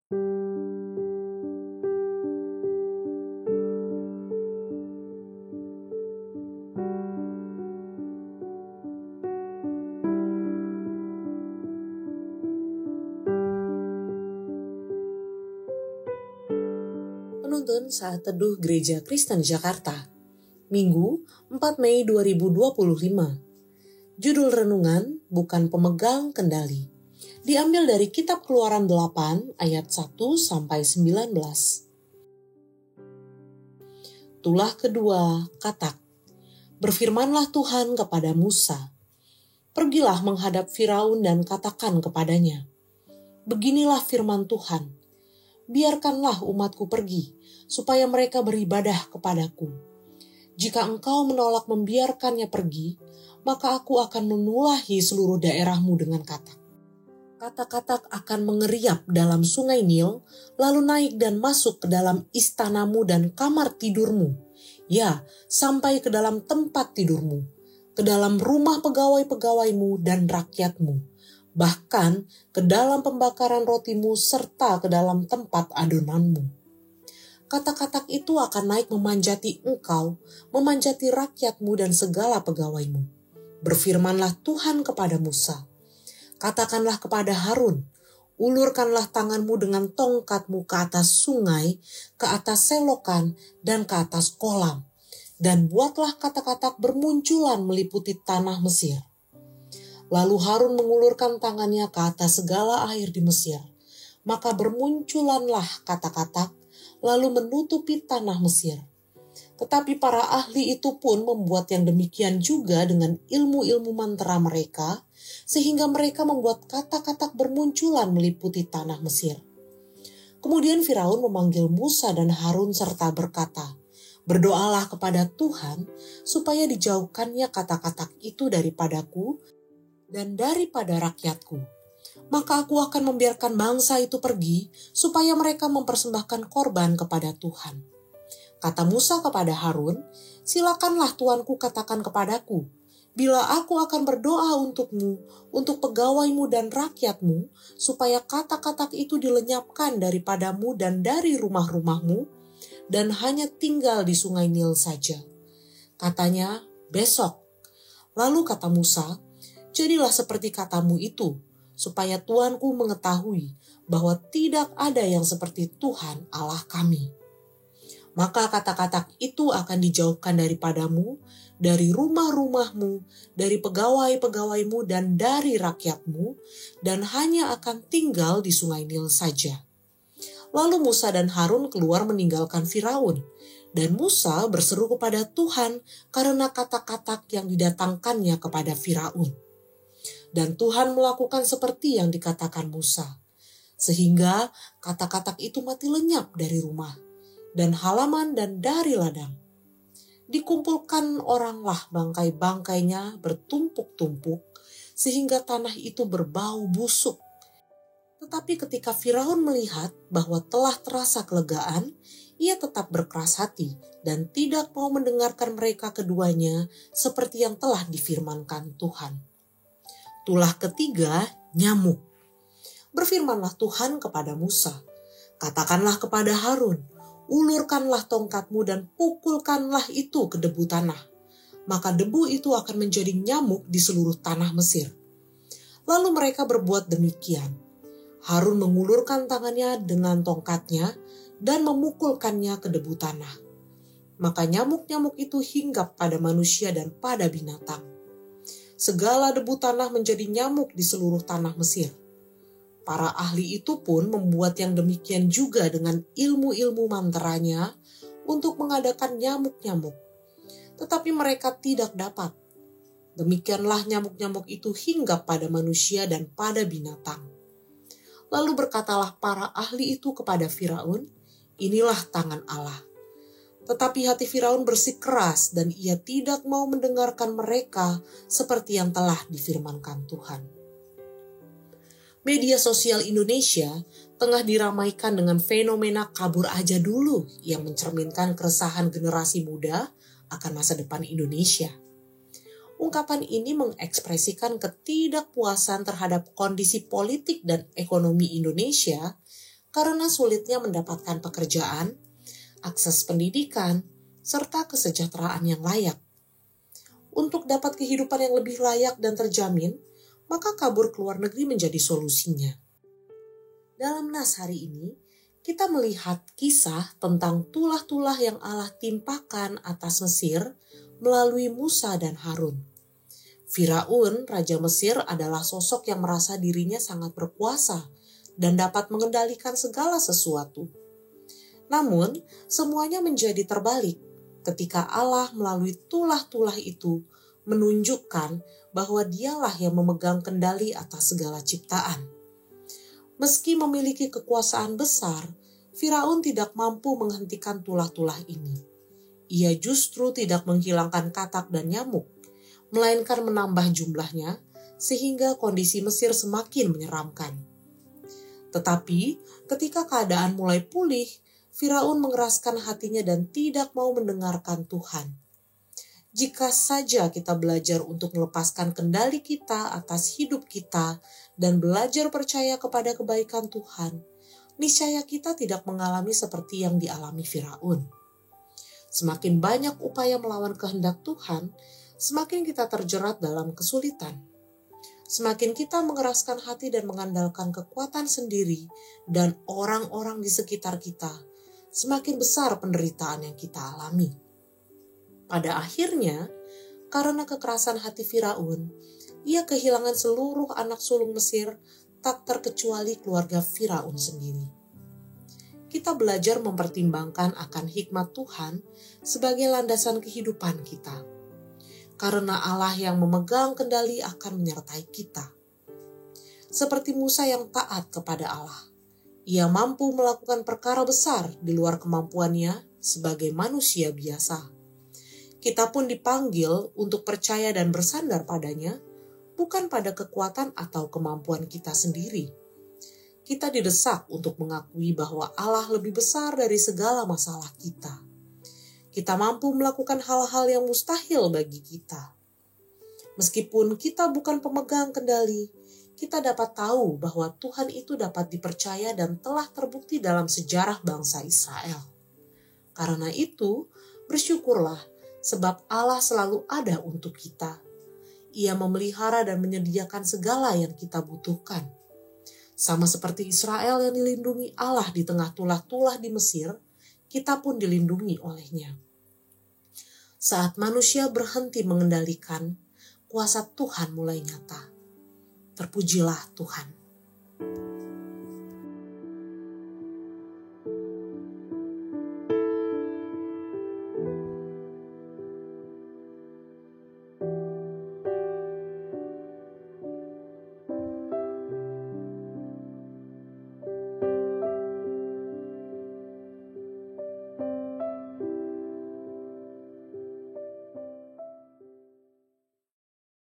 Penuntun Saat Teduh Gereja Kristen Jakarta, Minggu 4 Mei 2025. Judul renungan, bukan pemegang kendali. Diambil dari Kitab Keluaran 8 ayat 1-19. Tulah kedua, Katak. Berfirmanlah Tuhan kepada Musa, "Pergilah menghadap Firaun dan katakan kepadanya, beginilah firman Tuhan, biarkanlah umatku pergi, supaya mereka beribadah kepadaku. Jika engkau menolak membiarkannya pergi, maka aku akan menulahi seluruh daerahmu dengan katak. Katak-katak akan mengeriap dalam sungai Nil, lalu naik dan masuk ke dalam istanamu dan kamar tidurmu, ya, sampai ke dalam tempat tidurmu, ke dalam rumah pegawai-pegawaimu dan rakyatmu, bahkan ke dalam pembakaran rotimu serta ke dalam tempat adonanmu. Katak-katak itu akan naik memanjati engkau, memanjati rakyatmu dan segala pegawaimu. Berfirmanlah Tuhan kepada Musa, katakanlah kepada Harun, ulurkanlah tanganmu dengan tongkatmu ke atas sungai, ke atas selokan, dan ke atas kolam, dan buatlah katak-katak bermunculan meliputi tanah Mesir. Lalu Harun mengulurkan tangannya ke atas segala air di Mesir, maka bermunculanlah katak-katak, lalu menutupi tanah Mesir. Tetapi para ahli itu pun membuat yang demikian juga dengan ilmu-ilmu mantra mereka, sehingga mereka membuat katak-katak bermunculan meliputi tanah Mesir. Kemudian Firaun memanggil Musa dan Harun serta berkata, "Berdoalah kepada Tuhan supaya dijauhkannya katak-katak itu daripadaku dan daripada rakyatku. Maka aku akan membiarkan bangsa itu pergi, supaya mereka mempersembahkan korban kepada Tuhan." Kata Musa kepada Harun, "Silakanlah tuanku katakan kepadaku, bila aku akan berdoa untukmu, untuk pegawaimu dan rakyatmu, supaya katak-katak itu dilenyapkan daripadamu dan dari rumah-rumahmu, dan hanya tinggal di sungai Nil saja." Katanya, "Besok." Lalu kata Musa, "Jadilah seperti katamu itu, supaya tuanku mengetahui bahwa tidak ada yang seperti Tuhan Allah kami. Maka katak-katak itu akan dijauhkan daripadamu, dari rumah-rumahmu, dari pegawai-pegawaimu dan dari rakyatmu, dan hanya akan tinggal di sungai Nil saja." Lalu Musa dan Harun keluar meninggalkan Firaun, dan Musa berseru kepada Tuhan karena katak-katak yang didatangkannya kepada Firaun. Dan Tuhan melakukan seperti yang dikatakan Musa, sehingga katak-katak itu mati lenyap dari rumah, dan halaman dan dari ladang. Dikumpulkan oranglah bangkai-bangkainya bertumpuk-tumpuk, sehingga tanah itu berbau busuk. Tetapi ketika Firaun melihat bahwa telah terasa kelegaan, ia tetap berkeras hati dan tidak mau mendengarkan mereka keduanya seperti yang telah difirmankan Tuhan. Tulah ketiga, nyamuk. Berfirmanlah Tuhan kepada Musa, "Katakanlah kepada Harun, ulurkanlah tongkatmu dan pukulkanlah itu ke debu tanah. Maka debu itu akan menjadi nyamuk di seluruh tanah Mesir." Lalu mereka berbuat demikian. Harun mengulurkan tangannya dengan tongkatnya dan memukulkannya ke debu tanah. Maka nyamuk-nyamuk itu hinggap pada manusia dan pada binatang. Segala debu tanah menjadi nyamuk di seluruh tanah Mesir. Para ahli itu pun membuat yang demikian juga dengan ilmu-ilmu mantranya untuk mengadakan nyamuk-nyamuk. Tetapi mereka tidak dapat. Demikianlah nyamuk-nyamuk itu hinggap pada manusia dan pada binatang. Lalu berkatalah para ahli itu kepada Firaun, "Inilah tangan Allah." Tetapi hati Firaun bersikeras dan ia tidak mau mendengarkan mereka seperti yang telah difirmankan Tuhan. Media sosial Indonesia tengah diramaikan dengan fenomena kabur aja dulu yang mencerminkan keresahan generasi muda akan masa depan Indonesia. Ungkapan ini mengekspresikan ketidakpuasan terhadap kondisi politik dan ekonomi Indonesia karena sulitnya mendapatkan pekerjaan, akses pendidikan, serta kesejahteraan yang layak. Untuk dapat kehidupan yang lebih layak dan terjamin, maka kabur ke luar negeri menjadi solusinya. Dalam nas hari ini, kita melihat kisah tentang tulah-tulah yang Allah timpakan atas Mesir melalui Musa dan Harun. Firaun, Raja Mesir, adalah sosok yang merasa dirinya sangat berkuasa dan dapat mengendalikan segala sesuatu. Namun, semuanya menjadi terbalik ketika Allah melalui tulah-tulah itu menunjukkan bahwa dialah yang memegang kendali atas segala ciptaan. Meski memiliki kekuasaan besar, Firaun tidak mampu menghentikan tulah-tulah ini. Ia justru tidak menghilangkan katak dan nyamuk, melainkan menambah jumlahnya sehingga kondisi Mesir semakin menyeramkan. Tetapi ketika keadaan mulai pulih, Firaun mengeraskan hatinya dan tidak mau mendengarkan Tuhan. Jika saja kita belajar untuk melepaskan kendali kita atas hidup kita dan belajar percaya kepada kebaikan Tuhan, niscaya kita tidak mengalami seperti yang dialami Firaun. Semakin banyak upaya melawan kehendak Tuhan, semakin kita terjerat dalam kesulitan. Semakin kita mengeraskan hati dan mengandalkan kekuatan sendiri dan orang-orang di sekitar kita, semakin besar penderitaan yang kita alami. Pada akhirnya, karena kekerasan hati Firaun, ia kehilangan seluruh anak sulung Mesir, tak terkecuali keluarga Firaun sendiri. Kita belajar mempertimbangkan akan hikmat Tuhan sebagai landasan kehidupan kita. Karena Allah yang memegang kendali akan menyertai kita. Seperti Musa yang taat kepada Allah, ia mampu melakukan perkara besar di luar kemampuannya sebagai manusia biasa. Kita pun dipanggil untuk percaya dan bersandar padanya, bukan pada kekuatan atau kemampuan kita sendiri. Kita didesak untuk mengakui bahwa Allah lebih besar dari segala masalah kita. Kita mampu melakukan hal-hal yang mustahil bagi kita. Meskipun kita bukan pemegang kendali, kita dapat tahu bahwa Tuhan itu dapat dipercaya dan telah terbukti dalam sejarah bangsa Israel. Karena itu, bersyukurlah sebab Allah selalu ada untuk kita. Ia memelihara dan menyediakan segala yang kita butuhkan. Sama seperti Israel yang dilindungi Allah di tengah tulah-tulah di Mesir, kita pun dilindungi olehnya. Saat manusia berhenti mengendalikan, kuasa Tuhan mulai nyata. Terpujilah Tuhan.